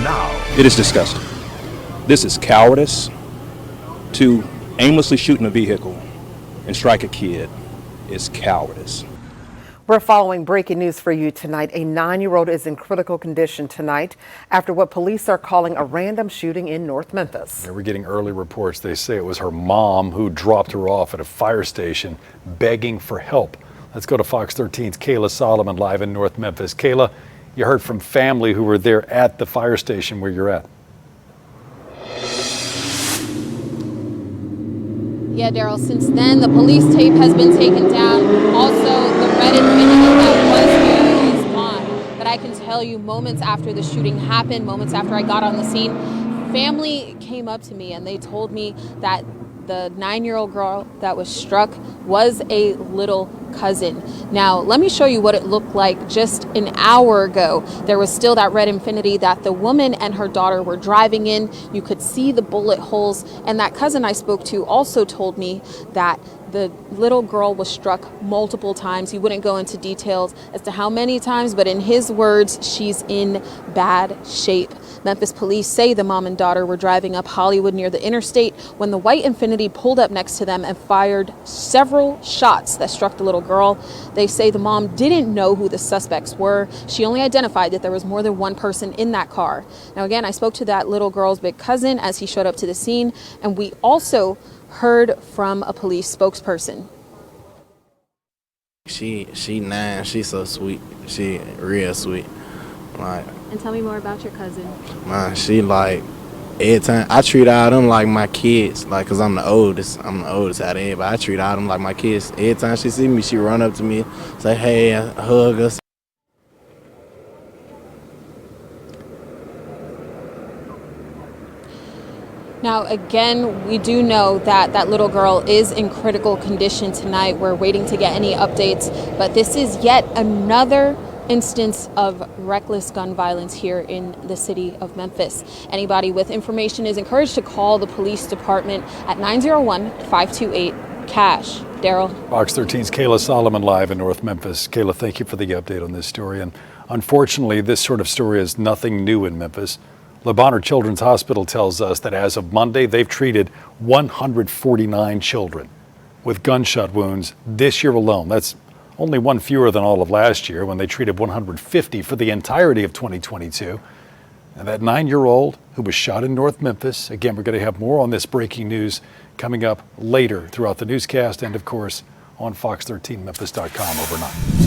now. It is disgusting. This is cowardice. To aimlessly shoot in a vehicle and strike a kid is cowardice. We're following breaking news for you tonight. A 9-year-old is in critical condition tonight after what police are calling a random shooting in North Memphis. Yeah, we're getting early reports. They say it was her mom who dropped her off at a fire station begging for help. Let's go to Fox 13's Kayla Solomon live in North Memphis. Kayla, you heard from family who were there at the fire station where you're at. Yeah, Daryl, since then, the police tape has been taken down. Also, the red Infiniti that was here is gone. But I can tell you, moments after the shooting happened, moments after I got on the scene, family came up to me and they told me that the 9-year-old girl that was struck was a little cousin. Now, let me show you what it looked like just an hour ago. There was still that red Infiniti that the woman and her daughter were driving in. You could see the bullet holes. And that cousin I spoke to also told me that the little girl was struck multiple times. He wouldn't go into details as to how many times, but in his words, she's in bad shape. Memphis Police say the mom and daughter were driving up Hollywood near the interstate when the white Infiniti pulled up next to them and fired several shots that struck the little girl. They say the mom didn't know who the suspects were. She only identified that there was more than one person in that car. Now, again, I spoke to that little girl's big cousin as he showed up to the scene, and we also heard from a police spokesperson. She 9, she's so sweet. She real sweet. Like, And tell me more about your cousin. man, she like, every time, I treat all them like my kids, like, cause I'm the oldest out of everybody. I treat all them like my kids. Every time she see me, she run up to me, say, hey, hug us. Now, again, we do know that that little girl is in critical condition tonight. We're waiting to get any updates, but this is yet another instance of reckless gun violence here in the city of Memphis. Anybody with information is encouraged to call the police department at 901-528-CASH. Daryl. Fox 13's Kayla Solomon live in North Memphis. Kayla, thank you for the update on this story. And unfortunately, this sort of story is nothing new in Memphis. Le Bonheur Children's Hospital tells us that as of Monday, they've treated 149 children with gunshot wounds this year alone. That's only one fewer than all of last year when they treated 150 for the entirety of 2022. And that 9-year-old who was shot in North Memphis, again, we're going to have more on this breaking news coming up later throughout the newscast and, of course, on Fox13Memphis.com overnight.